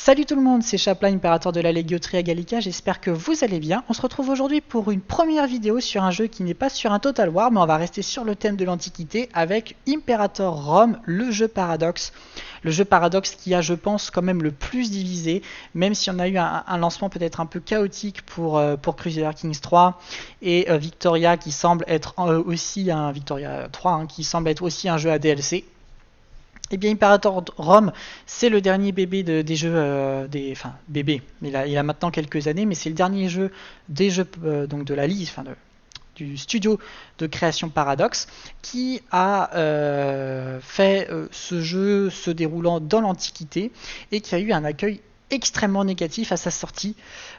Salut tout le monde, c'est Chaplin, impérateur de la Légiotria Gallica, j'espère que vous allez bien. On se retrouve aujourd'hui pour une première vidéo sur un jeu qui n'est pas sur un Total War, mais on va rester sur le thème de l'Antiquité avec Imperator Rome, le jeu Paradox. Le jeu Paradox qui a, je pense, quand même le plus divisé, même si on a eu un lancement peut-être un peu chaotique pour Crusader Kings 3 et Victoria qui semble être aussi un Victoria 3 qui semble être aussi un jeu à DLC. Eh bien, Imperator Rome, c'est le dernier bébé des jeux, enfin bébé, mais il a maintenant quelques années, mais c'est le dernier jeu des jeux donc de la liste, enfin du studio de création Paradox, qui a fait ce jeu se déroulant dans l'Antiquité et qui a eu un accueil extrêmement négatif à sa sortie.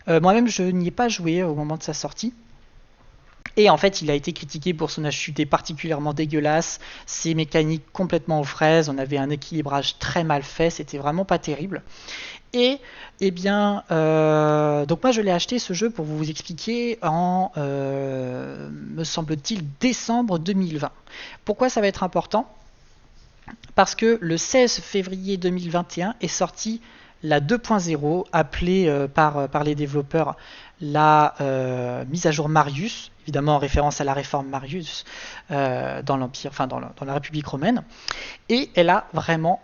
Moi-même, je n'y ai pas joué au moment de sa sortie. Et en fait, il a été critiqué pour son HUD particulièrement dégueulasse, ses mécaniques complètement aux fraises, on avait un équilibrage très mal fait, c'était vraiment pas terrible. Et eh bien, donc moi je l'ai acheté ce jeu pour vous expliquer en, me semble-t-il, décembre 2020. Pourquoi ça va être important ? Parce que le 16 février 2021 est sortie la 2.0, appelée par les développeurs la mise à jour Marius, évidemment en référence à la réforme Marius dans l'Empire, enfin dans la République romaine, et elle a vraiment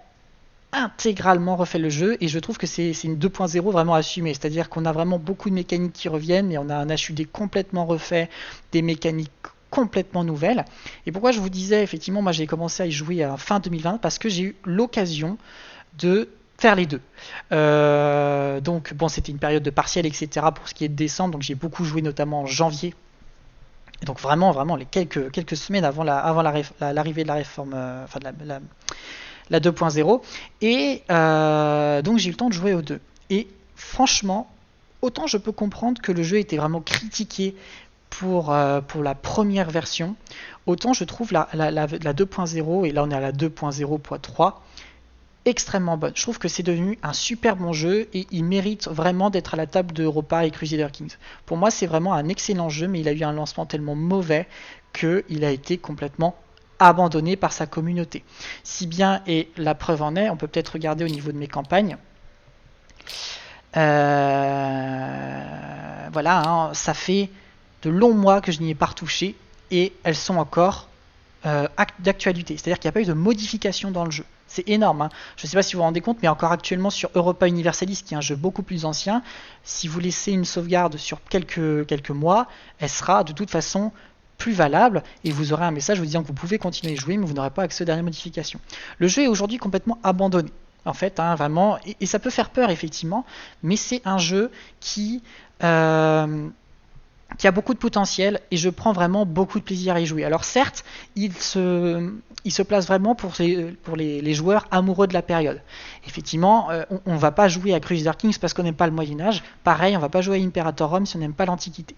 intégralement refait le jeu, et je trouve que c'est une 2.0 vraiment assumée, c'est-à-dire qu'on a vraiment beaucoup de mécaniques qui reviennent, et on a un HUD complètement refait, des mécaniques complètement nouvelles. Et pourquoi je vous disais, effectivement, moi j'ai commencé à y jouer à fin 2020, parce que j'ai eu l'occasion de faire les deux. Donc bon, c'était une période de partiel, etc. pour ce qui est de décembre, donc j'ai beaucoup joué notamment en janvier. Et donc vraiment les quelques semaines avant l'arrivée de la réforme, enfin de la 2.0. Et donc j'ai eu le temps de jouer aux deux. Et franchement, autant je peux comprendre que le jeu était vraiment critiqué pour la première version, autant je trouve la 2.0, et là on est à la 2.0.3, extrêmement bonne. Je trouve que c'est devenu un super bon jeu et il mérite vraiment d'être à la table d'Europa et Crusader Kings. Pour moi, c'est vraiment un excellent jeu, mais il a eu un lancement tellement mauvais qu'il a été complètement abandonné par sa communauté. Si bien, et la preuve en est, on peut peut-être regarder au niveau de mes campagnes. Voilà, ça fait de longs mois que je n'y ai pas retouché et elles sont encore d'actualité. C'est-à-dire qu'il n'y a pas eu de modification dans le jeu. C'est énorme. Je ne sais pas si vous vous rendez compte, mais encore actuellement sur Europa Universalis, qui est un jeu beaucoup plus ancien, si vous laissez une sauvegarde sur quelques mois, elle sera de toute façon plus valable et vous aurez un message vous disant que vous pouvez continuer à jouer, mais vous n'aurez pas accès aux dernières modifications. Le jeu est aujourd'hui complètement abandonné. En fait, vraiment, et ça peut faire peur effectivement, mais c'est un jeu qui a beaucoup de potentiel et je prends vraiment beaucoup de plaisir à y jouer. Alors certes, il se place vraiment pour les joueurs amoureux de la période. Effectivement, on ne va pas jouer à Crusader Kings parce qu'on n'aime pas le Moyen-Âge. Pareil, on ne va pas jouer à Imperator Rome si on n'aime pas l'Antiquité.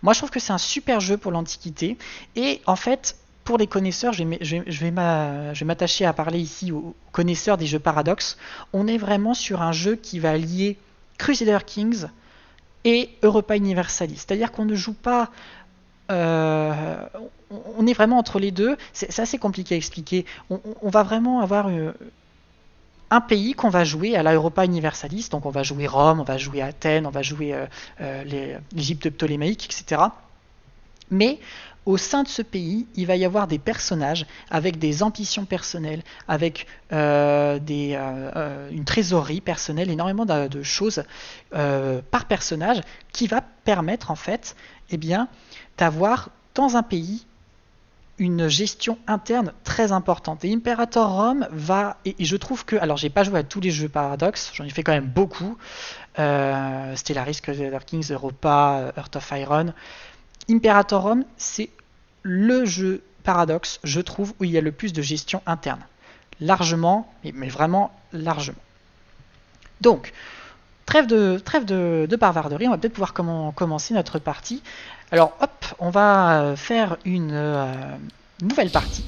Moi, je trouve que c'est un super jeu pour l'Antiquité. Et en fait, pour les connaisseurs, je vais m'attacher à parler ici aux connaisseurs des jeux Paradox. On est vraiment sur un jeu qui va lier Crusader Kings et Europa Universalis. C'est-à-dire qu'on ne joue pas... on est vraiment entre les deux. C'est assez compliqué à expliquer. On va vraiment avoir un pays qu'on va jouer à la Europa Universalis. Donc on va jouer Rome, on va jouer Athènes, on va jouer l'Égypte ptolémaïque, etc. Mais au sein de ce pays, il va y avoir des personnages avec des ambitions personnelles, avec une trésorerie personnelle, énormément de choses par personnage, qui va permettre en fait, d'avoir dans un pays une gestion interne très importante. Et Imperator Rome va, et je trouve que, alors j'ai pas joué à tous les jeux Paradox, j'en ai fait quand même beaucoup, Stellaris, Crusader Kings, Europa, Heart of Iron. Imperator Rome, c'est le jeu Paradox, je trouve, où il y a le plus de gestion interne. Largement, mais vraiment largement. Donc, trêve de bavarderie, on va peut-être pouvoir commencer notre partie. Alors, hop, on va faire une nouvelle partie.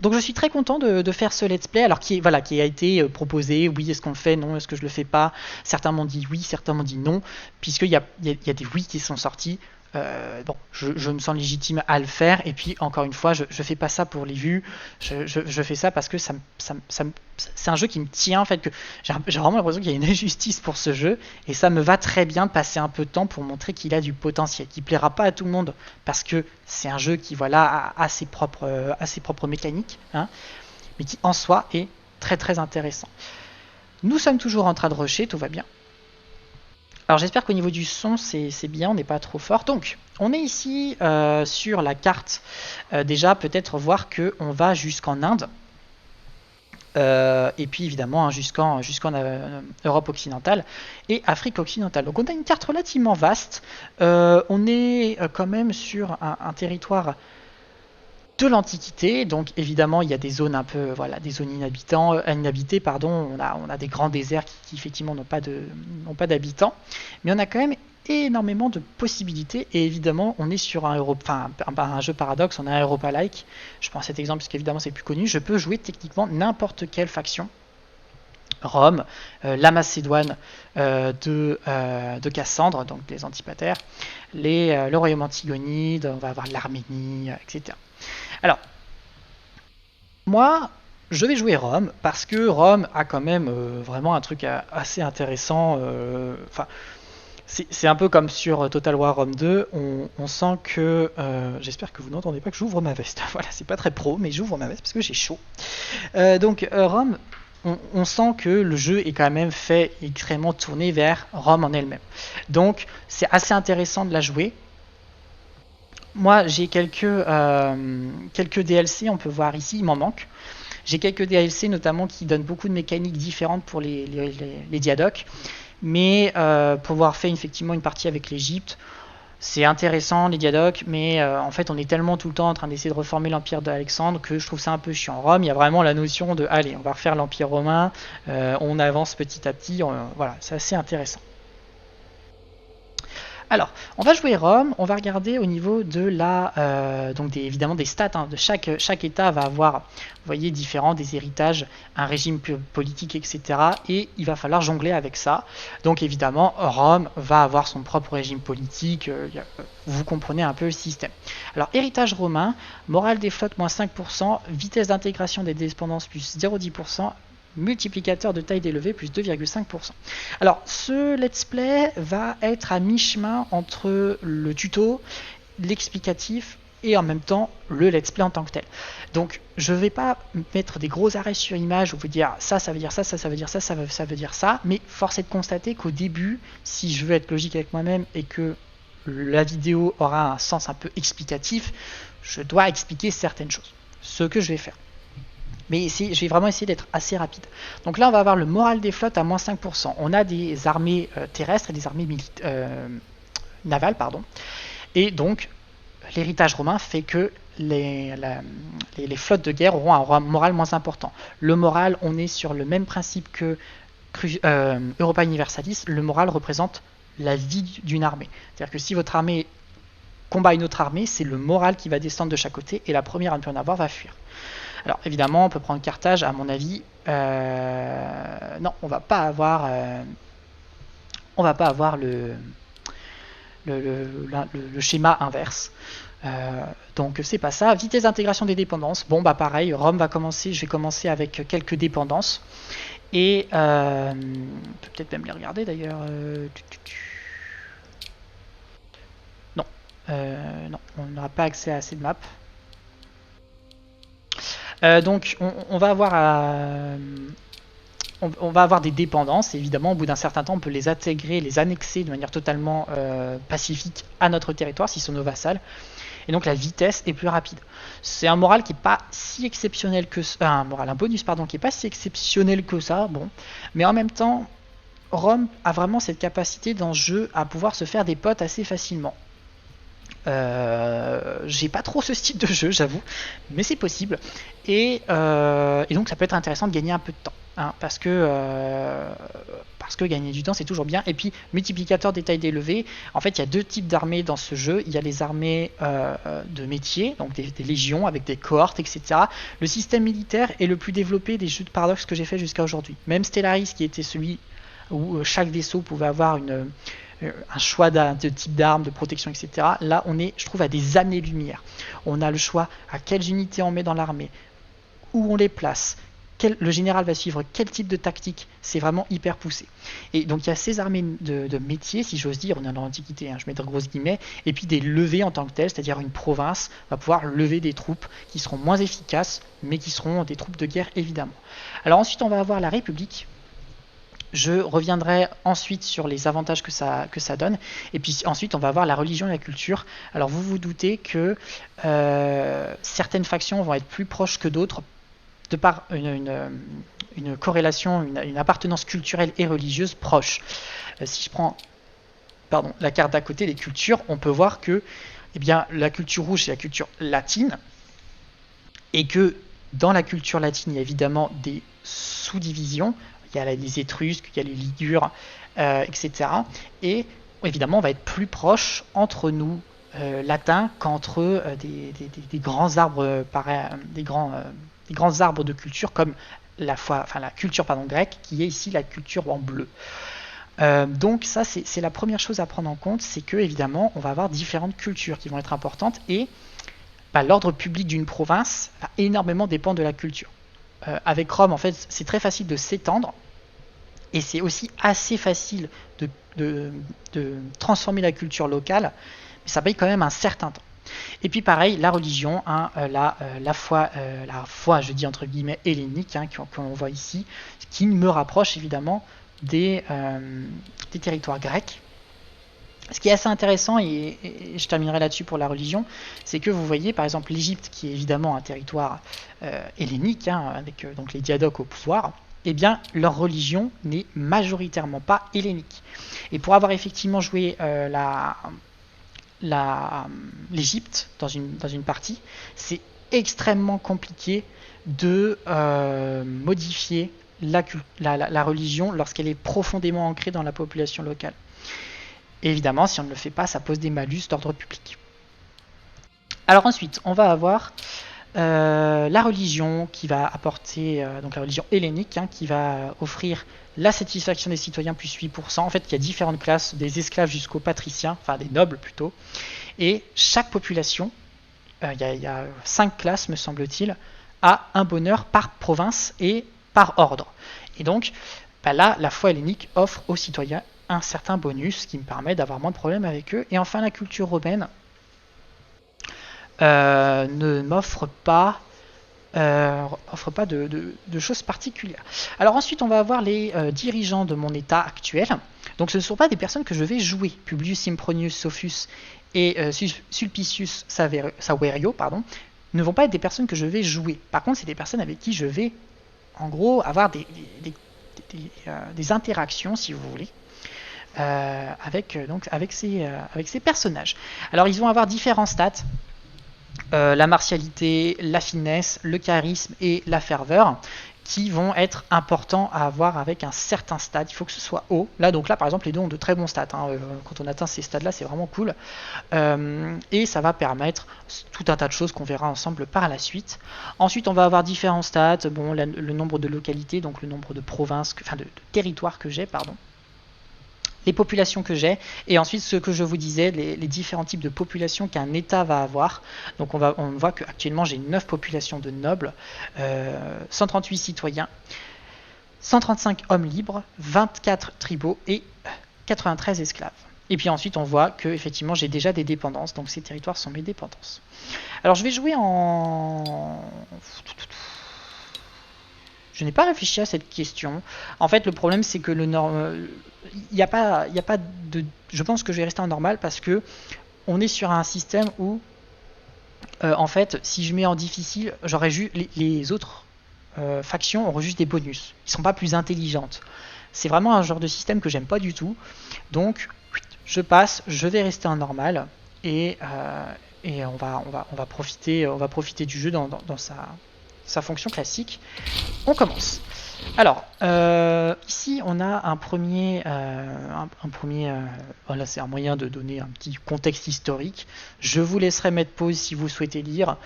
Donc je suis très content de faire ce let's play, alors qui a été proposé. Oui, est-ce qu'on le fait? Non, est-ce que je le fais pas? Certains m'ont dit oui, certains m'ont dit non, puisqu'il y a des oui qui sont sortis. Bon, je me sens légitime à le faire. Et puis, encore une fois, je fais pas ça pour les vues. Je fais ça parce que c'est un jeu qui me tient. En fait, que j'ai vraiment l'impression qu'il y a une injustice pour ce jeu. Et ça me va très bien de passer un peu de temps pour montrer qu'il a du potentiel. Qui plaira pas à tout le monde parce que c'est un jeu qui, voilà, a ses propres mécaniques. Hein, mais qui, en soi, est très très intéressant. Nous sommes toujours en train de rusher, tout va bien. Alors j'espère qu'au niveau du son c'est bien, on n'est pas trop fort. Donc on est ici sur la carte. Déjà peut-être voir qu'on va jusqu'en Inde. Et puis évidemment hein, jusqu'en Europe occidentale et Afrique occidentale. Donc on a une carte relativement vaste. On est quand même sur un territoire de l'Antiquité, donc évidemment il y a des zones un peu, voilà, des zones inhabitées, pardon. On a des grands déserts qui effectivement n'ont pas d'habitants, mais on a quand même énormément de possibilités et évidemment on est sur un jeu paradoxe, on a un Europa-like. Je prends cet exemple parce qu'évidemment c'est plus connu. Je peux jouer techniquement n'importe quelle faction. Rome, la Macédoine de Cassandre, donc les Antipater, le royaume antigonide, on va avoir l'Arménie, etc. Alors, moi, je vais jouer Rome parce que Rome a quand même vraiment un truc assez intéressant. Enfin, c'est un peu comme sur Total War Rome 2. On sent que. J'espère que vous n'entendez pas que j'ouvre ma veste. Voilà, c'est pas très pro, mais j'ouvre ma veste parce que j'ai chaud. Donc, Rome. On sent que le jeu est quand même fait extrêmement tourné vers Rome en elle-même. Donc, c'est assez intéressant de la jouer. Moi, j'ai quelques DLC, on peut voir ici, il m'en manque. J'ai quelques DLC notamment qui donnent beaucoup de mécaniques différentes pour les diadoques. Mais pour avoir fait effectivement une partie avec l'Égypte, c'est intéressant les diadoques, mais en fait on est tellement tout le temps en train d'essayer de reformer l'empire d'Alexandre que je trouve ça un peu chiant. Rome, il y a vraiment la notion de allez, on va refaire l'empire romain, on avance petit à petit, voilà, c'est assez intéressant. Alors, on va jouer Rome, on va regarder au niveau de donc évidemment des stats, hein, de chaque état va avoir, vous voyez, différents, des héritages, un régime politique, etc. Et il va falloir jongler avec ça. Donc évidemment, Rome va avoir son propre régime politique, vous comprenez un peu le système. Alors, héritage romain, morale des flottes moins 5%, vitesse d'intégration des dépendances plus 0,10%, multiplicateur de taille d'élevée plus 2,5%. Alors ce let's play va être à mi-chemin entre le tuto, l'explicatif et en même temps le let's play en tant que tel. Donc je vais pas mettre des gros arrêts sur image ou vous dire ça veut dire ça, ça veut dire ça, ça veut dire ça, mais force est de constater qu'au début, si je veux être logique avec moi-même et que la vidéo aura un sens un peu explicatif, je dois expliquer certaines choses. Ce que je vais faire. Mais ici, je vais vraiment essayer d'être assez rapide. Donc là, on va avoir le moral des flottes à moins 5%. On a des armées terrestres et des armées navales. Et donc, l'héritage romain fait que les flottes de guerre auront un moral moins important. Le moral, on est sur le même principe que Europa Universalis. Le moral représente la vie d'une armée. C'est-à-dire que si votre armée combat une autre armée, c'est le moral qui va descendre de chaque côté et la première à ne plus en avoir va fuir. Alors évidemment, on peut prendre Carthage, à mon avis. Non, on va pas avoir le schéma inverse. Donc c'est pas ça. Vitesse d'intégration des dépendances. Bon bah pareil, Rome va commencer. Je vais commencer avec quelques dépendances et peut-être même les regarder d'ailleurs. Non, non, on n'aura pas accès à assez de maps. Donc on va avoir des dépendances, et évidemment au bout d'un certain temps on peut les intégrer, les annexer de manière totalement pacifique à notre territoire s'ils sont nos vassals, et donc la vitesse est plus rapide. C'est un moral qui n'est pas si exceptionnel que ça, un bonus pardon, qui n'est pas si exceptionnel que ça, bon, mais en même temps Rome a vraiment cette capacité dans ce jeu à pouvoir se faire des potes assez facilement. J'ai pas trop ce style de jeu, j'avoue, mais c'est possible. Et donc ça peut être intéressant de gagner un peu de temps, hein, parce que gagner du temps c'est toujours bien. Et puis multiplicateur des tailles d'élevée. En fait, il y a deux types d'armées dans ce jeu. Il y a les armées de métier, donc des légions avec des cohortes, etc. Le système militaire est le plus développé des jeux de paradoxe que j'ai fait jusqu'à aujourd'hui. Même Stellaris, qui était celui où chaque vaisseau pouvait avoir un choix de type d'armes, de protection, etc. Là, on est, je trouve, à des années-lumière. On a le choix à quelles unités on met dans l'armée, où on les place, le général va suivre quel type de tactique, c'est vraiment hyper poussé. Et donc il y a ces armées de métiers, si j'ose dire, on est dans l'Antiquité, hein, je mets de grosses guillemets, et puis des levées en tant que telles, c'est-à-dire une province va pouvoir lever des troupes qui seront moins efficaces, mais qui seront des troupes de guerre évidemment. Alors ensuite on va avoir la République. Je reviendrai ensuite sur les avantages que ça donne. Et puis ensuite, on va avoir la religion et la culture. Alors vous vous doutez que certaines factions vont être plus proches que d'autres de par une corrélation, une appartenance culturelle et religieuse proche. Si je prends la carte d'à côté des cultures, on peut voir que eh bien, la culture rouge, c'est la culture latine. Et que dans la culture latine, il y a évidemment des sous-divisions. Il y a les Étrusques, il y a les Ligures, etc. Et évidemment, on va être plus proche entre nous, latins, qu'entre des grands arbres, des grands arbres de culture comme la culture grecque, qui est ici la culture en bleu. Donc ça, c'est la première chose à prendre en compte, c'est que évidemment, on va avoir différentes cultures qui vont être importantes et l'ordre public d'une province va énormément dépendre de la culture. Avec Rome, en fait, c'est très facile de s'étendre. Et c'est aussi assez facile de transformer la culture locale, mais ça paye quand même un certain temps. Et puis pareil, la religion, hein, la foi, je dis entre guillemets hellénique, hein, qu'on voit ici, qui me rapproche évidemment des territoires grecs. Ce qui est assez intéressant, et je terminerai là-dessus pour la religion, c'est que vous voyez par exemple l'Égypte, qui est évidemment un territoire hellénique, hein, avec donc les diadoques au pouvoir, eh bien leur religion n'est majoritairement pas hellénique. Et pour avoir effectivement joué l'Égypte dans une partie, c'est extrêmement compliqué de modifier la religion lorsqu'elle est profondément ancrée dans la population locale. Et évidemment, si on ne le fait pas, ça pose des malus d'ordre public. Alors ensuite, on va avoir la religion qui va apporter, donc la religion hellénique, hein, qui va offrir la satisfaction des citoyens plus 8%. En fait, il y a différentes classes, des esclaves jusqu'aux patriciens, enfin des nobles plutôt. Et chaque population, il y a 5 classes me semble-t-il, a un bonheur par province et par ordre. Et donc, là, la foi hellénique offre aux citoyens un certain bonus qui me permet d'avoir moins de problèmes avec eux. Et enfin, la culture romaine ne m'offre pas de choses particulières. Alors ensuite, on va avoir les dirigeants de mon état actuel. Donc ce ne sont pas des personnes que je vais jouer. Publius Sempronius Sophus et Sulpicius Saverio, ne vont pas être des personnes que je vais jouer. Par contre, c'est des personnes avec qui je vais, en gros, avoir des interactions, si vous voulez. Avec ces personnages. Alors ils vont avoir différents stats, la martialité, la finesse, le charisme et la ferveur, qui vont être importants à avoir avec un certain stade. Il faut que ce soit haut. Là par exemple les deux ont de très bons stats, hein. Quand on atteint ces stades là, c'est vraiment cool, et ça va permettre tout un tas de choses qu'on verra ensemble par la suite. Ensuite on va avoir différents stats, le nombre de localités, donc le nombre de provinces, de territoires que j'ai, les populations que j'ai, et ensuite ce que je vous disais, les différents types de populations qu'un État va avoir. Donc on voit qu'actuellement j'ai 9 populations de nobles, 138 citoyens, 135 hommes libres, 24 tribaux et 93 esclaves. Et puis ensuite on voit que effectivement j'ai déjà des dépendances, donc ces territoires sont mes dépendances. Alors je vais jouer en... Je n'ai pas réfléchi à cette question. En fait, le problème, c'est que il n'y a pas de... Je pense que je vais rester en normal parce que on est sur un système où, en fait, si je mets en difficile, j'aurais juste les autres factions auraient juste des bonus. Ils ne sont pas plus intelligentes. C'est vraiment un genre de système que j'aime pas du tout. Donc, je passe, je vais rester en normal et on va profiter du jeu dans sa fonction classique. On commence. Alors, ici on a un premier, voilà, c'est un moyen de donner un petit contexte historique. Je vous laisserai mettre pause si vous souhaitez lire.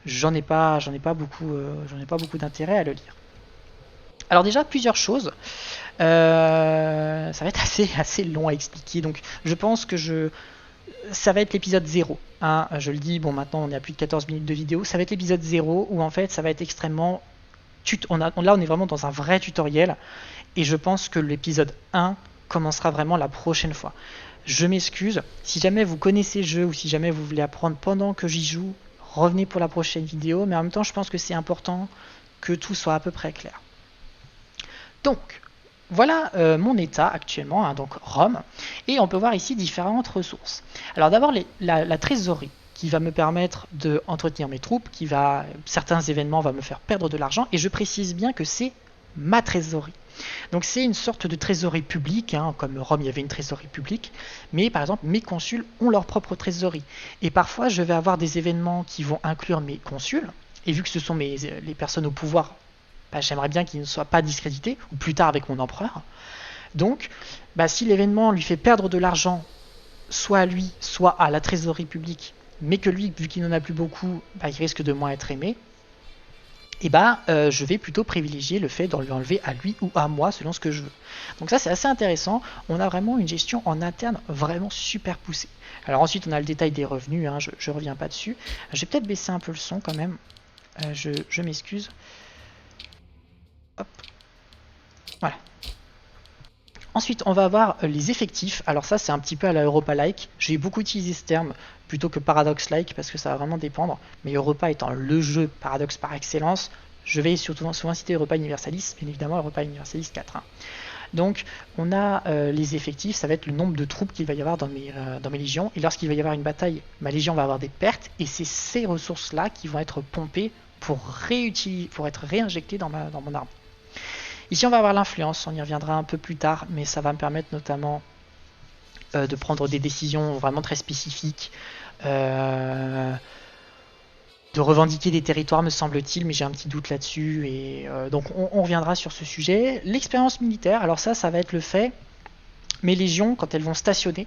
J'en ai pas beaucoup d'intérêt à le lire. Alors déjà, plusieurs choses. Ça va être assez long à expliquer, donc je pense que ça va être l'épisode 0. Hein, je le dis, bon maintenant on est à plus de 14 minutes de vidéo, ça va être l'épisode 0 où en fait ça va être extrêmement... Là on est vraiment dans un vrai tutoriel et je pense que l'épisode 1 commencera vraiment la prochaine fois. Je m'excuse, si jamais vous connaissez le jeu ou si jamais vous voulez apprendre pendant que j'y joue, revenez pour la prochaine vidéo, mais en même temps je pense que c'est important que tout soit à peu près clair. Donc, voilà mon état actuellement, hein, donc Rome, et on peut voir ici différentes ressources. Alors d'abord la trésorerie qui va me permettre de entretenir mes troupes, certains événements vont me faire perdre de l'argent, et je précise bien que c'est ma trésorerie. Donc c'est une sorte de trésorerie publique, hein, comme Rome il y avait une trésorerie publique, mais par exemple mes consuls ont leur propre trésorerie. Et parfois je vais avoir des événements qui vont inclure mes consuls, et vu que ce sont les personnes au pouvoir, bah, j'aimerais bien qu'il ne soit pas discrédité, ou plus tard avec mon empereur. Donc, bah, si l'événement lui fait perdre de l'argent, soit à lui, soit à la trésorerie publique, mais que lui, vu qu'il n'en a plus beaucoup, bah, il risque de moins être aimé, et bah, je vais plutôt privilégier le fait de lui enlever à lui ou à moi, selon ce que je veux. Donc ça, c'est assez intéressant. On a vraiment une gestion en interne vraiment super poussée. Alors ensuite, on a le détail des revenus, hein, je reviens pas dessus. Je vais peut-être baisser un peu le son quand même. Je m'excuse. Hop. Voilà. Ensuite, on va avoir les effectifs. Alors ça, c'est un petit peu à la Europa-like. J'ai beaucoup utilisé ce terme plutôt que Paradox-like parce que ça va vraiment dépendre. Mais Europa étant le jeu Paradox par excellence, je vais surtout souvent citer Europa Universalis, bien évidemment Europa Universalis 4. Hein. Donc, on a les effectifs, ça va être le nombre de troupes qu'il va y avoir dans mes légions. Et lorsqu'il va y avoir une bataille, ma légion va avoir des pertes. Et c'est ces ressources-là qui vont être pompées pour être réinjectées dans mon arme. Ici, on va avoir l'influence, on y reviendra un peu plus tard, mais ça va me permettre notamment de prendre des décisions vraiment très spécifiques, de revendiquer des territoires, me semble-t-il, mais j'ai un petit doute là-dessus, et donc on reviendra sur ce sujet. L'expérience militaire, alors ça va être le fait, mes légions, quand elles vont stationner,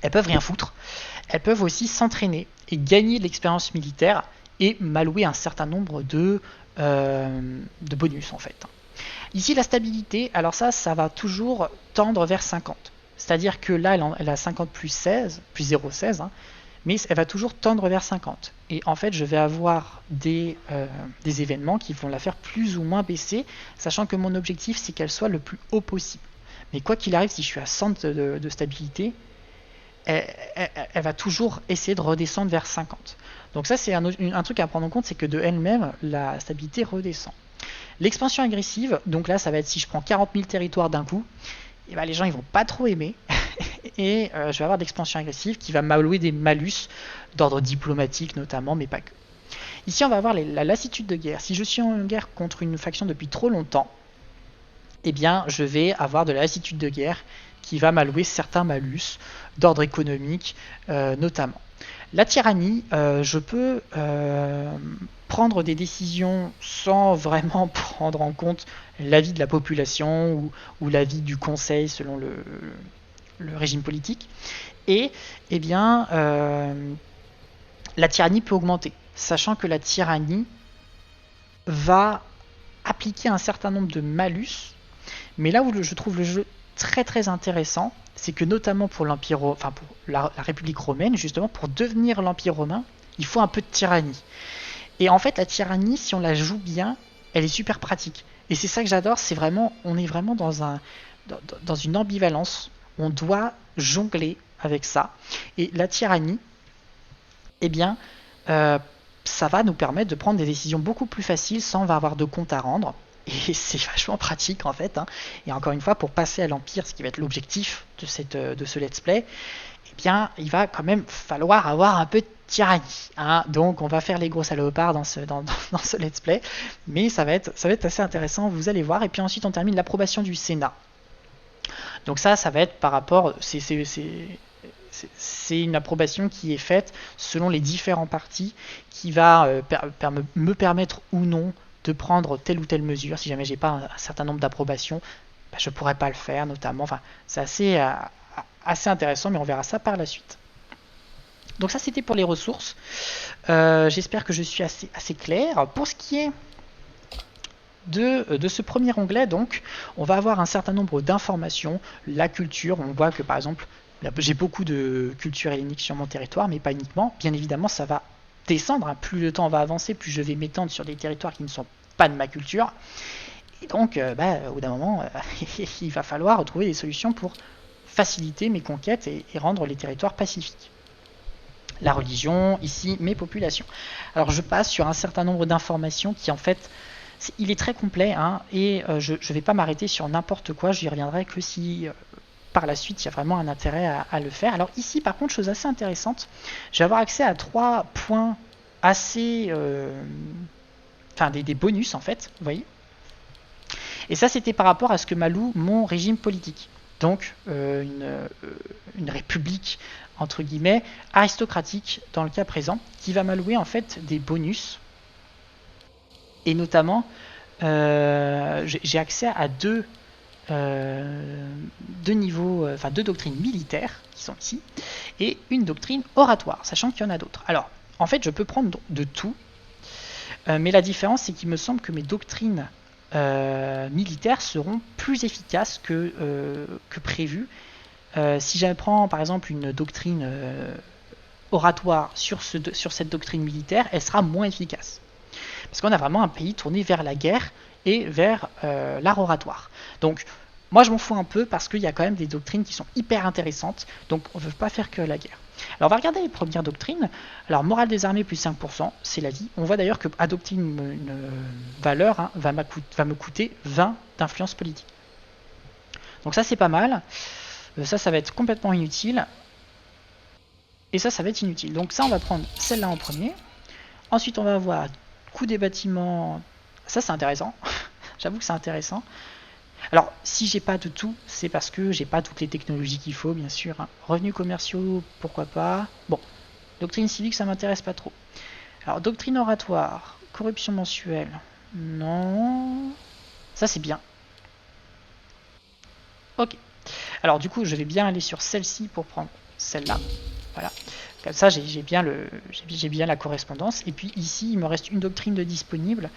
elles peuvent rien foutre, elles peuvent aussi s'entraîner et gagner de l'expérience militaire et m'allouer un certain nombre de bonus en fait. Ici, la stabilité, alors ça va toujours tendre vers 50. C'est-à-dire que là, elle a 50 plus 16, plus 0,16, hein, mais elle va toujours tendre vers 50. Et en fait, je vais avoir des événements qui vont la faire plus ou moins baisser, sachant que mon objectif, c'est qu'elle soit le plus haut possible. Mais quoi qu'il arrive, si je suis à 100 de stabilité, elle va toujours essayer de redescendre vers 50. Donc ça, c'est un truc à prendre en compte, c'est que de elle-même, la stabilité redescend. L'expansion agressive, donc là ça va être si je prends 40 000 territoires d'un coup, et ben les gens ils vont pas trop aimer et je vais avoir d'expansion agressive qui va m'allouer des malus d'ordre diplomatique notamment, mais pas que. Ici on va avoir la lassitude de guerre. Si je suis en guerre contre une faction depuis trop longtemps, eh bien je vais avoir de la lassitude de guerre qui va m'allouer certains malus d'ordre économique notamment. La tyrannie, je peux prendre des décisions sans vraiment prendre en compte l'avis de la population ou l'avis du conseil selon le régime politique. Et eh bien, la tyrannie peut augmenter, sachant que la tyrannie va appliquer un certain nombre de malus. Mais là où je trouve le jeu très très intéressant, c'est que notamment pour l'Empire, enfin pour la République romaine, justement, pour devenir l'Empire romain, il faut un peu de tyrannie. Et en fait, la tyrannie, si on la joue bien, elle est super pratique. Et c'est ça que j'adore, c'est vraiment, on est vraiment dans une ambivalence. On doit jongler avec ça. Et la tyrannie, eh bien, ça va nous permettre de prendre des décisions beaucoup plus faciles sans avoir de compte à rendre. Et c'est vachement pratique en fait. Hein. Et encore une fois, pour passer à l'Empire, ce qui va être l'objectif de ce let's play, eh bien, il va quand même falloir avoir un peu de tyrannie. Hein. Donc, on va faire les gros salopards dans ce let's play. Mais ça va être assez intéressant, vous allez voir. Et puis ensuite, on termine l'approbation du Sénat. Donc ça va être par rapport... C'est une approbation qui est faite selon les différents partis qui va me permettre ou non de prendre telle ou telle mesure. Si jamais j'ai pas un certain nombre d'approbations, bah, je pourrais pas le faire notamment. Enfin, c'est assez intéressant, mais on verra ça par la suite. Donc ça c'était pour les ressources. J'espère que je suis assez clair. Pour ce qui est de ce premier onglet, donc, on va avoir un certain nombre d'informations, la culture, on voit que par exemple, j'ai beaucoup de culture hellénique sur mon territoire, mais pas uniquement, bien évidemment ça va descendre, hein. Plus le temps va avancer, plus je vais m'étendre sur des territoires qui ne sont pas de ma culture, et donc au bout d'un moment, il va falloir trouver des solutions pour faciliter mes conquêtes et rendre les territoires pacifiques. La religion, ici, mes populations. Alors je passe sur un certain nombre d'informations qui en fait, il est très complet, hein, et je ne vais pas m'arrêter sur n'importe quoi, j'y reviendrai que si par la suite il y a vraiment un intérêt à le faire. Alors ici par contre, chose assez intéressante, je vais avoir accès à 3 points assez... enfin des bonus en fait, vous voyez. Et ça c'était par rapport à ce que m'alloue mon régime politique. Donc une république entre guillemets aristocratique dans le cas présent, qui va m'allouer en fait des bonus. Et notamment j'ai accès à deux niveaux, enfin deux doctrines militaires qui sont ici, et une doctrine oratoire, sachant qu'il y en a d'autres. Alors en fait je peux prendre de tout, mais la différence c'est qu'il me semble que mes doctrines militaires seront plus efficaces que prévu. Si je prends par exemple une doctrine oratoire sur cette doctrine militaire, elle sera moins efficace. Parce qu'on a vraiment un pays tourné vers la guerre et vers l'art oratoire. Donc moi je m'en fous un peu parce qu'il y a quand même des doctrines qui sont hyper intéressantes, donc on ne veut pas faire que la guerre. Alors on va regarder les premières doctrines. Alors morale des armées plus 5%, c'est la vie. On voit d'ailleurs que adopter une valeur hein, va me coûter 20 d'influence politique. Donc ça c'est pas mal. Ça va être complètement inutile. Et ça va être inutile. Donc ça on va prendre celle-là en premier. Ensuite on va avoir coût des bâtiments. Ça c'est intéressant. J'avoue que c'est intéressant. Alors, si j'ai pas de tout, c'est parce que j'ai pas toutes les technologies qu'il faut, bien sûr. Hein. Revenus commerciaux, pourquoi pas. Bon, doctrine civique, ça m'intéresse pas trop. Alors, doctrine oratoire, corruption mensuelle, non. Ça, c'est bien. Ok. Alors, du coup, je vais bien aller sur celle-ci pour prendre celle-là. Voilà. Comme ça, j'ai bien la correspondance. Et puis ici, il me reste une doctrine de disponible.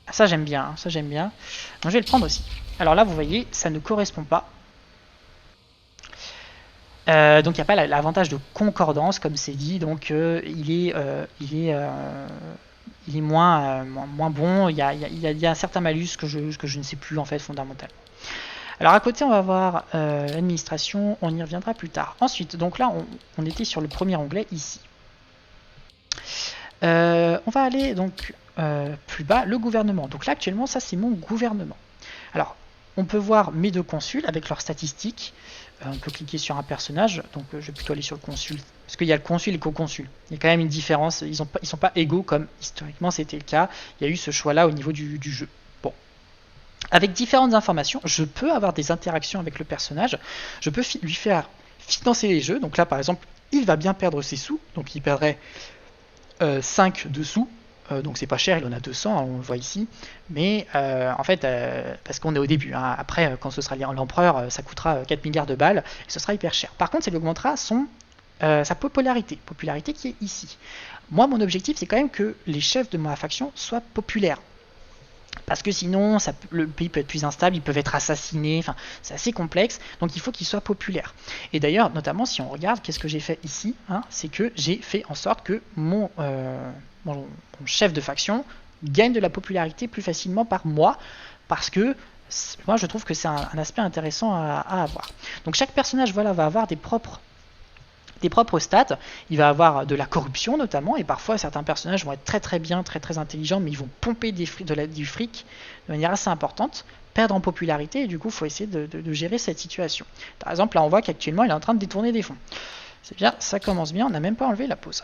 Ça j'aime bien, hein, ça j'aime bien. Donc je vais le prendre aussi. Alors là vous voyez, ça ne correspond pas. Donc il n'y a pas l'avantage de concordance comme c'est dit, donc il est moins bon, il y a un certain malus que je ne sais plus en fait fondamentalement. Alors à côté on va voir l'administration, on y reviendra plus tard. Ensuite, donc là on était sur le premier onglet ici. On va aller donc plus bas, le gouvernement. Donc là actuellement ça c'est mon gouvernement. Alors on peut voir mes deux consuls avec leurs statistiques. On peut cliquer sur un personnage, donc je vais plutôt aller sur le consul, parce qu'il y a le consul et le co-consul. Il y a quand même une différence, ils sont pas égaux comme historiquement c'était le cas. Il y a eu ce choix là au niveau du jeu. Bon. Avec différentes informations, je peux avoir des interactions avec le personnage, je peux lui faire financer les jeux. Donc là par exemple, il va bien perdre ses sous, donc il perdrait 5 de sous, donc c'est pas cher, il en a 200, hein, on le voit ici, mais en fait, parce qu'on est au début, hein, après quand ce sera l'empereur, ça coûtera 4 milliards de balles, et ce sera hyper cher. Par contre, ça lui augmentera sa popularité qui est ici. Moi, mon objectif, c'est quand même que les chefs de ma faction soient populaires. Parce que sinon, le pays peut être plus instable, ils peuvent être assassinés, enfin, c'est assez complexe, donc il faut qu'ils soient populaires. Et d'ailleurs, notamment, si on regarde, qu'est-ce que j'ai fait ici, hein, c'est que j'ai fait en sorte que mon chef de faction gagne de la popularité plus facilement par mois, parce que moi, je trouve que c'est un aspect intéressant à avoir. Donc chaque personnage, voilà, va avoir des propres stats, il va avoir de la corruption notamment, et parfois certains personnages vont être très bien, très intelligents, mais ils vont pomper du fric de manière assez importante, perdre en popularité, et du coup il faut essayer de gérer cette situation. Par exemple là on voit qu'actuellement il est en train de détourner des fonds. C'est bien, ça commence bien, on n'a même pas enlevé la pause.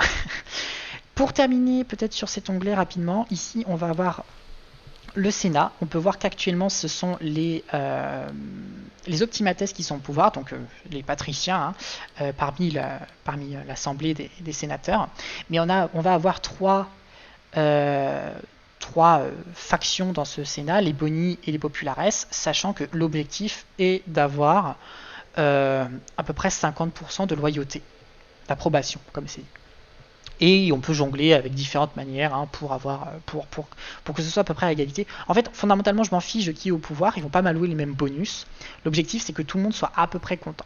Pour terminer peut-être sur cet onglet rapidement, ici on va avoir le Sénat. On peut voir qu'actuellement ce sont les optimates qui sont au pouvoir, donc les patriciens, hein, parmi l'assemblée des sénateurs. Mais on va avoir trois factions dans ce Sénat, les Boni et les Populares, sachant que l'objectif est d'avoir à peu près 50% de loyauté, d'approbation, comme c'est dit. Et on peut jongler avec différentes manières hein, pour que ce soit à peu près à égalité. En fait, fondamentalement, je m'en fiche de qui est au pouvoir. Ils vont pas m'allouer les mêmes bonus. L'objectif, c'est que tout le monde soit à peu près content.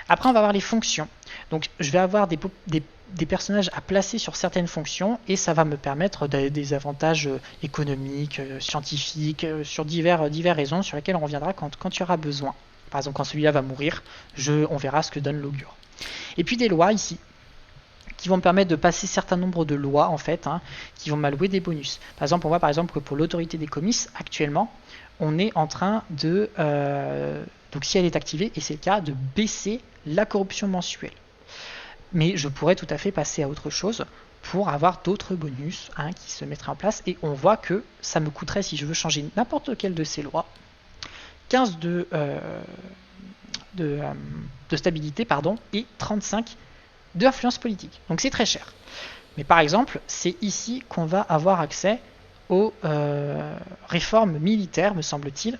Après, on va avoir les fonctions. Donc, je vais avoir des personnages à placer sur certaines fonctions et ça va me permettre des avantages économiques, scientifiques, sur diverses raisons sur lesquelles on reviendra quand il y aura besoin. Par exemple, quand celui-là va mourir, on verra ce que donne l'augure. Et puis des lois ici qui vont me permettre de passer certain nombre de lois en fait, hein, qui vont m'allouer des bonus. Par exemple, on voit par exemple que pour l'autorité des comices, actuellement, on est en train de, donc si elle est activée, et c'est le cas, de baisser la corruption mensuelle. Mais je pourrais tout à fait passer à autre chose pour avoir d'autres bonus hein, qui se mettraient en place. Et on voit que ça me coûterait, si je veux changer n'importe quelle de ces lois, 15 de stabilité pardon, et 35 d'influence politique. Donc c'est très cher. Mais par exemple, c'est ici qu'on va avoir accès aux réformes militaires, me semble-t-il,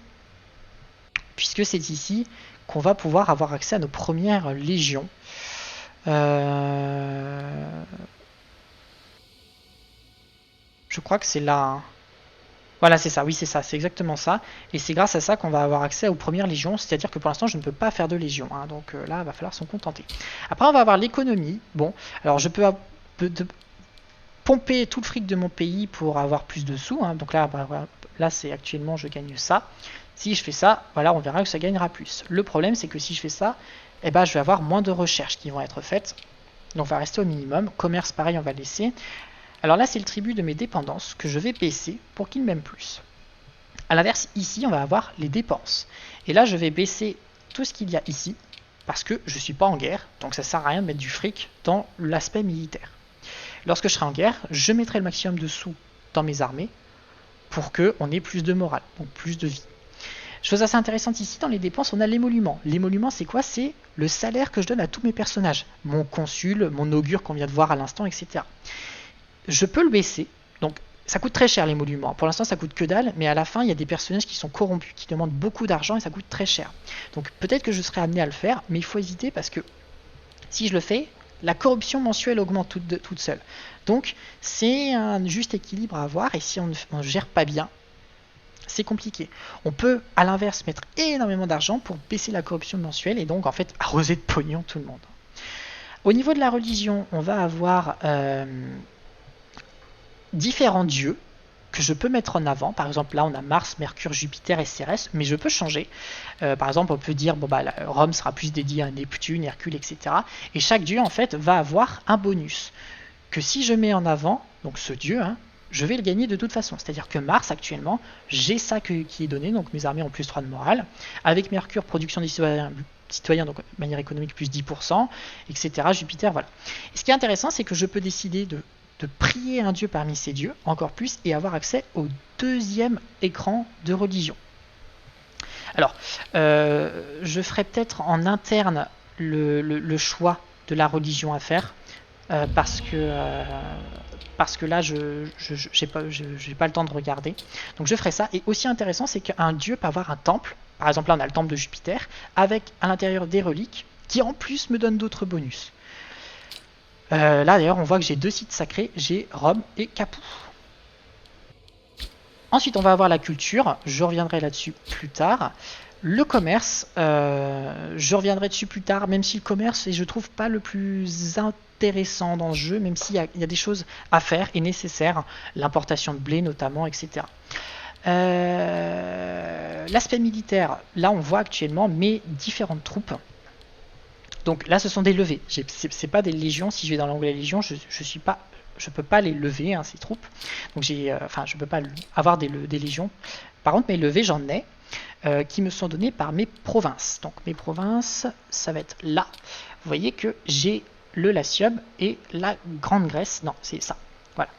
puisque c'est ici qu'on va pouvoir avoir accès à nos premières légions. Je crois que c'est là. Hein. Voilà, c'est ça, oui, c'est ça, c'est exactement ça. Et c'est grâce à ça qu'on va avoir accès aux premières légions, c'est-à-dire que pour l'instant, je ne peux pas faire de légion. Hein, donc là, il va falloir s'en contenter. Après, on va avoir l'économie. Bon, alors je peux pomper tout le fric de mon pays pour avoir plus de sous. Hein, donc là, là c'est actuellement, je gagne ça. Si je fais ça, voilà, on verra que ça gagnera plus. Le problème, c'est que si je fais ça, eh ben, je vais avoir moins de recherches qui vont être faites. Donc on va rester au minimum. Commerce, pareil, on va laisser. Alors là, c'est le tribut de mes dépendances que je vais baisser pour qu'il m'aime plus. A l'inverse, ici, on va avoir les dépenses. Et là, je vais baisser tout ce qu'il y a ici, parce que je ne suis pas en guerre, donc ça ne sert à rien de mettre du fric dans l'aspect militaire. Lorsque je serai en guerre, je mettrai le maximum de sous dans mes armées pour qu'on ait plus de morale, donc plus de vie. Chose assez intéressante ici, dans les dépenses, on a l'émolument. L'émolument, c'est quoi? C'est le salaire que je donne à tous mes personnages. Mon consul, mon augure qu'on vient de voir à l'instant, etc. Je peux le baisser, donc ça coûte très cher l'émolument. Pour l'instant, ça coûte que dalle, mais à la fin, il y a des personnages qui sont corrompus, qui demandent beaucoup d'argent et ça coûte très cher. Donc peut-être que je serai amené à le faire, mais il faut hésiter parce que si je le fais, la corruption mensuelle augmente toute seule. Donc c'est un juste équilibre à avoir et si on ne gère pas bien, c'est compliqué. On peut à l'inverse mettre énormément d'argent pour baisser la corruption mensuelle et donc en fait arroser de pognon tout le monde. Au niveau de la religion, on va avoir différents dieux que je peux mettre en avant. Par exemple, là, on a Mars, Mercure, Jupiter et Cérès, mais je peux changer. Par exemple, on peut dire, bon, bah, Rome sera plus dédié à Neptune, Hercule, etc. Et chaque dieu, en fait, va avoir un bonus que si je mets en avant, donc ce dieu, hein, je vais le gagner de toute façon. C'est-à-dire que Mars, actuellement, j'ai ça qui est donné, donc mes armées ont plus 3 de morale. Avec Mercure, production des citoyens, donc de manière économique, plus 10%, etc. Jupiter, voilà. Et ce qui est intéressant, c'est que je peux décider de prier un dieu parmi ces dieux, encore plus, et avoir accès au deuxième écran de religion. Alors, je ferai peut-être en interne le choix de la religion à faire, parce que là, je n'ai pas le temps de regarder. Donc je ferai ça. Et aussi intéressant, c'est qu'un dieu peut avoir un temple. Par exemple, là, on a le temple de Jupiter, avec à l'intérieur des reliques, qui en plus me donnent d'autres bonus. Là d'ailleurs on voit que j'ai 2 sites sacrés, j'ai Rome et Capoue. Ensuite on va avoir la culture, je reviendrai là-dessus plus tard. Le commerce, je reviendrai dessus plus tard, même si le commerce est je trouve pas le plus intéressant dans le jeu, même s'il y a des choses à faire et nécessaires, l'importation de blé notamment, etc. L'aspect militaire, là on voit actuellement mes différentes troupes. Donc là, ce sont des levées. C'est pas des légions. Si je vais dans l'onglet légion, je peux pas les lever ces troupes. Donc je peux pas avoir des légions. Par contre, mes levées, j'en ai, qui me sont données par mes provinces. Donc mes provinces, ça va être là. Vous voyez que j'ai le Latium et la Grande Grèce. Non, c'est ça. Voilà.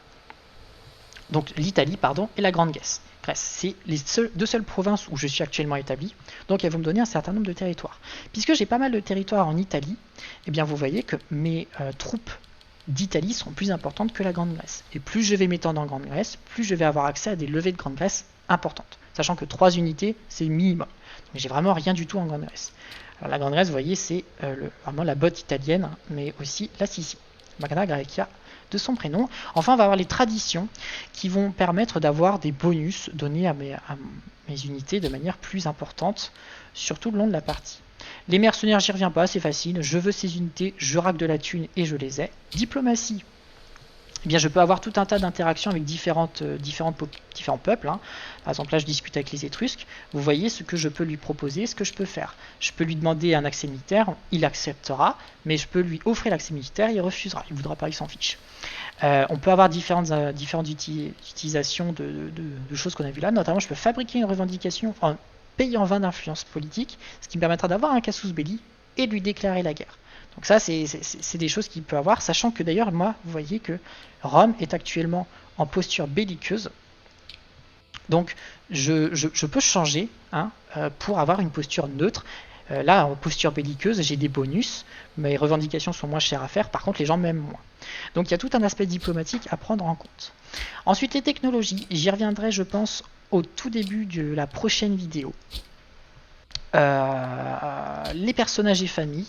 Donc l'Italie, pardon, et la Grande Grèce. C'est les 2 seules provinces où je suis actuellement établi, donc elles vont me donner un certain nombre de territoires. Puisque j'ai pas mal de territoires en Italie, eh bien vous voyez que mes troupes d'Italie sont plus importantes que la Grande Grèce. Et plus je vais m'étendre en Grande Grèce, plus je vais avoir accès à des levées de Grande Grèce importantes. Sachant que 3 unités, c'est minimum. Mais j'ai vraiment rien du tout en Grande Grèce. Alors la Grande Grèce, vous voyez, c'est vraiment la botte italienne, mais aussi la Sicile. Magna Graecia, de son prénom. Enfin, on va avoir les traditions qui vont permettre d'avoir des bonus donnés à mes unités de manière plus importante, surtout le long de la partie. Les mercenaires, j'y reviens pas, c'est facile. Je veux ces unités, je racle de la thune et je les ai. Diplomatie. Eh bien, je peux avoir tout un tas d'interactions avec différents peuples. Hein. Par exemple, là, je discute avec les Étrusques. Vous voyez ce que je peux lui proposer, ce que je peux faire. Je peux lui demander un accès militaire, il acceptera, mais je peux lui offrir l'accès militaire, il refusera. Il ne voudra pas, il s'en fiche. On peut avoir différentes utilisations de choses qu'on a vues là. Notamment, je peux fabriquer une revendication en payant 20 d'influence politique, ce qui me permettra d'avoir un casus belli et de lui déclarer la guerre. Donc ça, c'est des choses qu'il peut avoir, sachant que d'ailleurs, moi, vous voyez que Rome est actuellement en posture belliqueuse. Donc, je peux changer hein, pour avoir une posture neutre. Là, en posture belliqueuse, j'ai des bonus. Mes revendications sont moins chères à faire. Par contre, les gens m'aiment moins. Donc, il y a tout un aspect diplomatique à prendre en compte. Ensuite, les technologies. J'y reviendrai, je pense, au tout début de la prochaine vidéo. Les personnages et familles.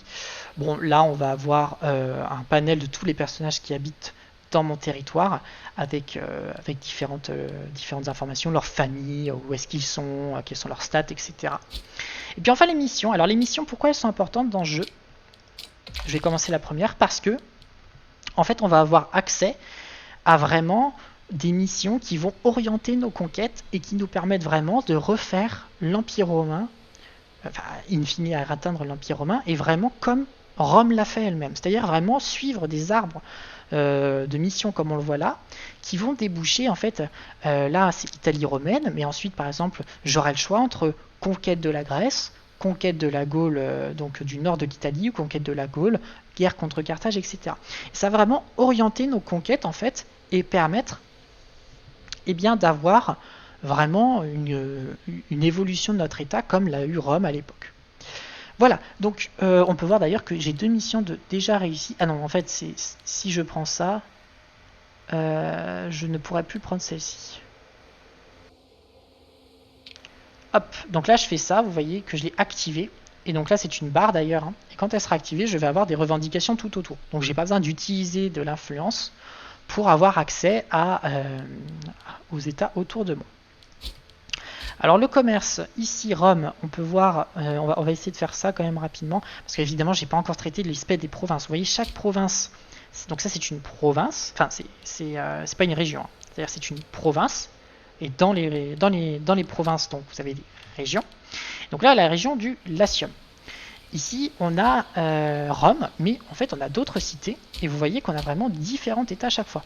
Bon, là, on va avoir un panel de tous les personnages qui habitent dans mon territoire avec différentes informations, leur famille, où est-ce qu'ils sont, quels sont leurs stats, etc. Et puis enfin les missions. Alors les missions, pourquoi elles sont importantes dans le jeu? Je vais commencer la première parce que en fait on va avoir accès à vraiment des missions qui vont orienter nos conquêtes et qui nous permettent vraiment de refaire l'Empire romain, enfin in fine à atteindre l'Empire romain, et vraiment comme Rome l'a fait elle-même, c'est-à-dire vraiment suivre des arbres de missions comme on le voit là, qui vont déboucher en fait, là c'est l'Italie romaine, mais ensuite par exemple j'aurai le choix entre conquête de la Grèce, conquête de la Gaule, donc du nord de l'Italie, ou conquête de la Gaule, guerre contre Carthage, etc. Et ça va vraiment orienter nos conquêtes en fait, et permettre eh bien, d'avoir vraiment une évolution de notre état comme l'a eu Rome à l'époque. Voilà, donc on peut voir d'ailleurs que j'ai 2 missions déjà réussies. Ah non, en fait, si je prends ça, je ne pourrais plus prendre celle-ci. Hop, donc là je fais ça, vous voyez que je l'ai activé. Et donc là c'est une barre d'ailleurs. Hein. Et quand elle sera activée, je vais avoir des revendications tout autour. Donc j'ai pas besoin d'utiliser de l'influence pour avoir accès aux états autour de moi. Alors le commerce, ici Rome, on peut voir, on va essayer de faire ça quand même rapidement, parce qu'évidemment j'ai pas encore traité l'aspect des provinces. Vous voyez, chaque province, donc ça c'est une province, enfin c'est pas une région, hein. C'est-à-dire c'est une province, et dans les provinces, donc vous avez des régions. Donc là la région du Latium. Ici on a Rome, mais en fait on a d'autres cités, et vous voyez qu'on a vraiment différents états à chaque fois.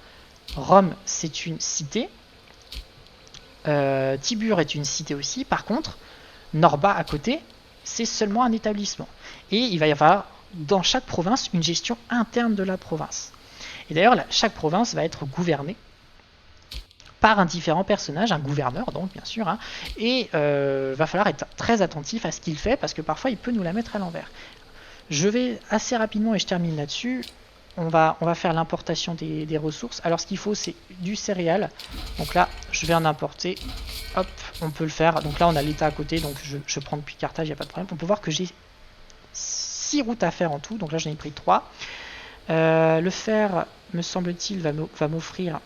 Rome c'est une cité. Tibur est une cité aussi. Par contre, Norba à côté, c'est seulement un établissement. Et il va y avoir dans chaque province une gestion interne de la province. Et d'ailleurs, chaque province va être gouvernée par un différent personnage, un gouverneur donc bien sûr, hein, et va falloir être très attentif à ce qu'il fait parce que parfois il peut nous la mettre à l'envers. Je vais assez rapidement et je termine là-dessus. On va faire l'importation des ressources. Alors ce qu'il faut c'est du céréal. Donc là je vais en importer. Hop, on peut le faire. Donc là on a l'état à côté. Donc je prends depuis Carthage, il n'y a pas de problème. On peut voir que j'ai 6 routes à faire en tout. Donc là j'en ai pris 3. Le fer me semble-t-il va m'offrir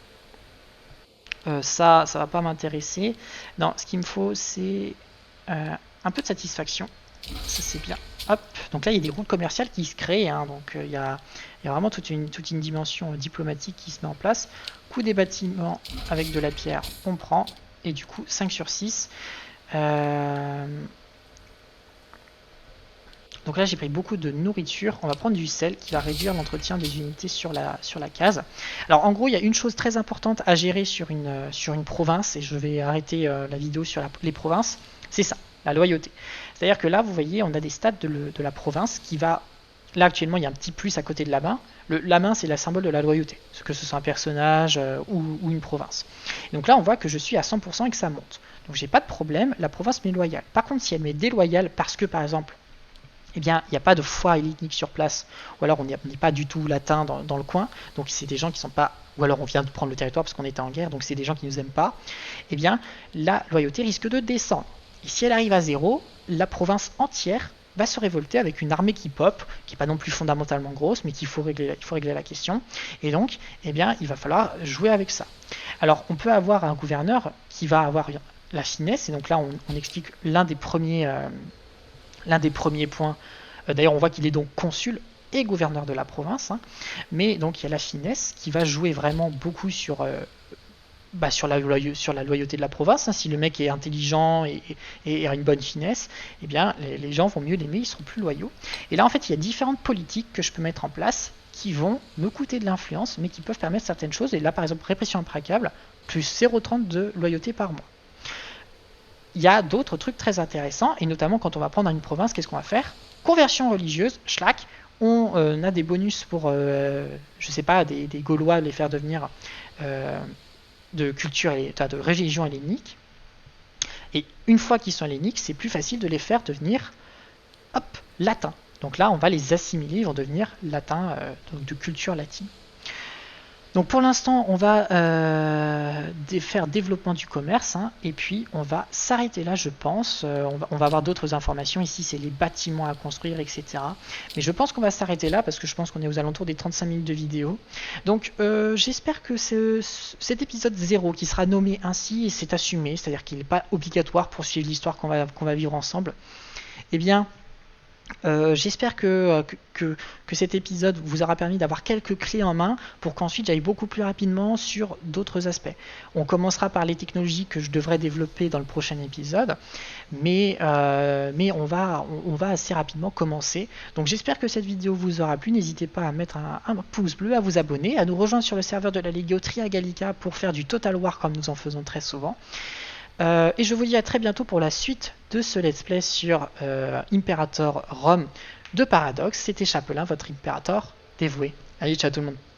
ça va pas m'intéresser. Non, ce qu'il me faut c'est un peu de satisfaction. Ça c'est bien. Hop, donc là il y a des routes commerciales qui se créent, hein, donc il y a vraiment toute une dimension diplomatique qui se met en place. Coût des bâtiments avec de la pierre, on prend, et du coup 5 sur 6. Donc là j'ai pris beaucoup de nourriture, on va prendre du sel qui va réduire l'entretien des unités sur la case. Alors en gros il y a une chose très importante à gérer sur une province, et je vais arrêter la vidéo sur les provinces, c'est ça. La loyauté. C'est-à-dire que là, vous voyez, on a des stats de la province qui va... Là, actuellement, il y a un petit plus à côté de la main. La main, c'est le symbole de la loyauté, que ce soit un personnage ou une province. Donc là, on voit que je suis à 100% et que ça monte. Donc j'ai pas de problème, la province m'est loyale. Par contre, si elle m'est déloyale parce que, par exemple, eh bien, il n'y a pas de foi hellénique sur place, ou alors on n'est pas du tout latin dans le coin, donc c'est des gens qui sont pas... Ou alors on vient de prendre le territoire parce qu'on était en guerre, donc c'est des gens qui nous aiment pas. Eh bien, la loyauté risque de descendre. Et si elle arrive à 0, la province entière va se révolter avec une armée qui pop, qui n'est pas non plus fondamentalement grosse, mais qu'il faut régler la question. Et donc, eh bien, il va falloir jouer avec ça. Alors, on peut avoir un gouverneur qui va avoir la finesse, et donc là, on explique l'un des premiers points. D'ailleurs, on voit qu'il est donc consul et gouverneur de la province, hein. Mais donc il y a la finesse qui va jouer vraiment beaucoup sur la loyauté de la province, hein. Si le mec est intelligent et a une bonne finesse, eh bien les gens vont mieux l'aimer, ils seront plus loyaux. Et là en fait il y a différentes politiques que je peux mettre en place qui vont me coûter de l'influence, mais qui peuvent permettre certaines choses. Et là par exemple répression implacable, plus 0,30 de loyauté par mois. Il y a d'autres trucs très intéressants, et notamment quand on va prendre une province, qu'est-ce qu'on va faire? Conversion religieuse, schlack. On a des bonus pour, je sais pas, des Gaulois, les faire devenir de culture, de religion hellénique. Et une fois qu'ils sont helléniques, c'est plus facile de les faire devenir, hop, latins. Donc là, on va les assimiler, ils vont devenir latins, donc de culture latine. Donc pour l'instant, on va faire développement du commerce, hein, et puis on va s'arrêter là, je pense. On va avoir d'autres informations. Ici, c'est les bâtiments à construire, etc. Mais je pense qu'on va s'arrêter là parce que je pense qu'on est aux alentours des 35 minutes de vidéo. Donc j'espère que cet épisode 0, qui sera nommé ainsi, et c'est assumé, c'est-à-dire qu'il n'est pas obligatoire pour suivre l'histoire qu'on va vivre ensemble, eh bien... j'espère que cet épisode vous aura permis d'avoir quelques clés en main pour qu'ensuite j'aille beaucoup plus rapidement sur d'autres aspects. On commencera par les technologies que je devrais développer dans le prochain épisode, mais on va assez rapidement commencer. Donc j'espère que cette vidéo vous aura plu. N'hésitez pas à mettre un pouce bleu, à vous abonner, à nous rejoindre sur le serveur de la Legio Tria Gallica pour faire du Total War comme nous en faisons très souvent. Et je vous dis à très bientôt pour la suite de ce let's play sur Imperator Rome de Paradox. C'était Chapelain, votre Imperator dévoué. Allez, ciao tout le monde.